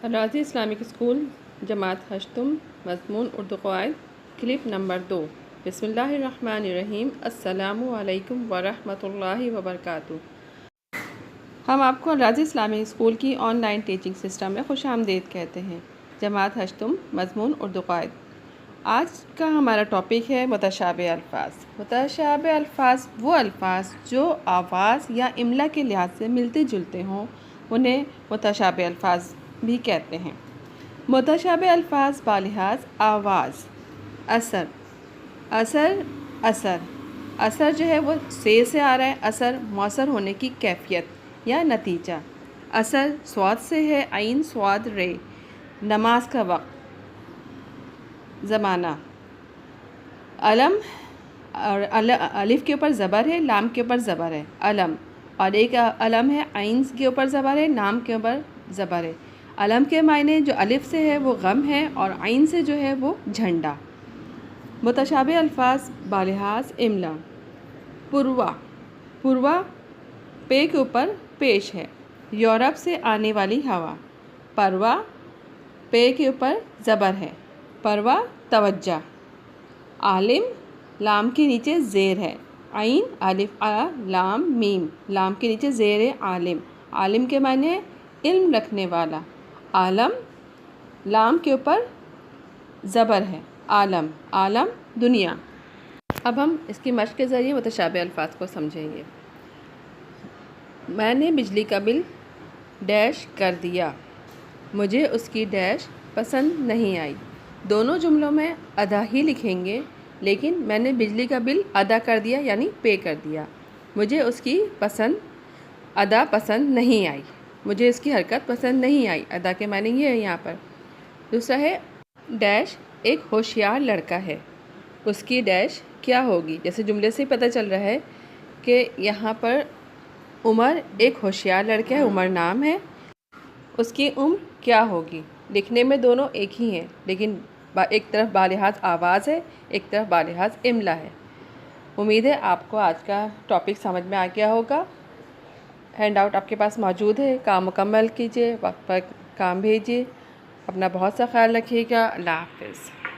राज़ी Islamic school जमात हश्तम मज़मून Urdu क़वाइद clip number 2। बिस्मिल्लाहिर्रहमानिर्रहीम। अस्सलामु अलैकुम वरहमतुल्लाहि वबरकातुहू। हम आपको राज़ी इस्लामिक स्कूल की ऑनलाइन टीचिंग सिस्टम में खुशामदीद कहते हैं। जमात हश्तम मज़मून उर्दू क़वाइद। आज का हमारा टॉपिक है मुतशाबिह अल्फ़ाज़। मुतशाबिह अल्फ़ाज़ वो अल्फ़ाज़ जो आवाज़ या इमला के लिहाज से मिलते जुलते हों, उन्हें मुतशाबिह अल्फ़ाज़ भी कहते हैं। मुतशाबिह अल्फ़ाज़ बालिहाज़ आवाज़। असर असर असर असर जो है वो से आ रहा है। असर मौसर होने की कैफियत या नतीजा। असर स्वाद से है, आइन स्वाद रे। नमाज का वक्त, ज़माना। अलम और अलिफ के ऊपर ज़बर है, लाम के ऊपर ज़बर है, अलम। और एक अलम है, आइन के ऊपर ज़बर है, नाम के ऊपर ज़बर है। अलम के मायने जो अलिफ से है वो गम है और आइन से जो है वो झंडा। मुतशाबिह अल्फ़ाज़ बालिहाज़ इमला। पुरवा पुरवा पे के ऊपर पेश है। यूरोप से आने वाली हवा। परवा पे के ऊपर ज़बर है। परवा तवज्जा। आलिम लाम के नीचे ज़ेर है। आइन अलिफ लाम मीम, लाम के नीचे ज़ेर है। आलिम आलिम के मायने इल्म रखने वाला। आलम लाम के ऊपर ज़बर है। आलम आलम दुनिया। अब हम इसकी मश्क के ज़रिए मुतशाबिह अल्फ़ाज़ को समझेंगे। मैंने बिजली का बिल डैश कर दिया, मुझे उसकी डैश पसंद नहीं आई। दोनों जुमलों में अदा ही लिखेंगे, लेकिन मैंने बिजली का बिल अदा कर दिया यानी पे कर दिया। मुझे उसकी अदा पसंद नहीं आई। मुझे इसकी हरकत पसंद नहीं आई। अदा के माने ये है यहाँ पर। दूसरा है डैश एक होशियार लड़का है, उसकी डैश क्या होगी। जैसे जुमले से पता चल रहा है कि यहाँ पर उमर एक होशियार लड़का है, उमर नाम है, उसकी उम्र क्या होगी। लिखने में दोनों एक ही हैं, लेकिन एक तरफ बालिहाज़ आवाज़ है, एक तरफ बालिहाज़ इमला है। उम्मीद है आपको आज का टॉपिक समझ में आ गया होगा। हैंड आउट आपके पास मौजूद है, काम मुकम्मल कीजिए, वक्त पर काम भेजिए। अपना बहुत सा ख्याल रखिएगा। अल्लाह हाफ़िज़।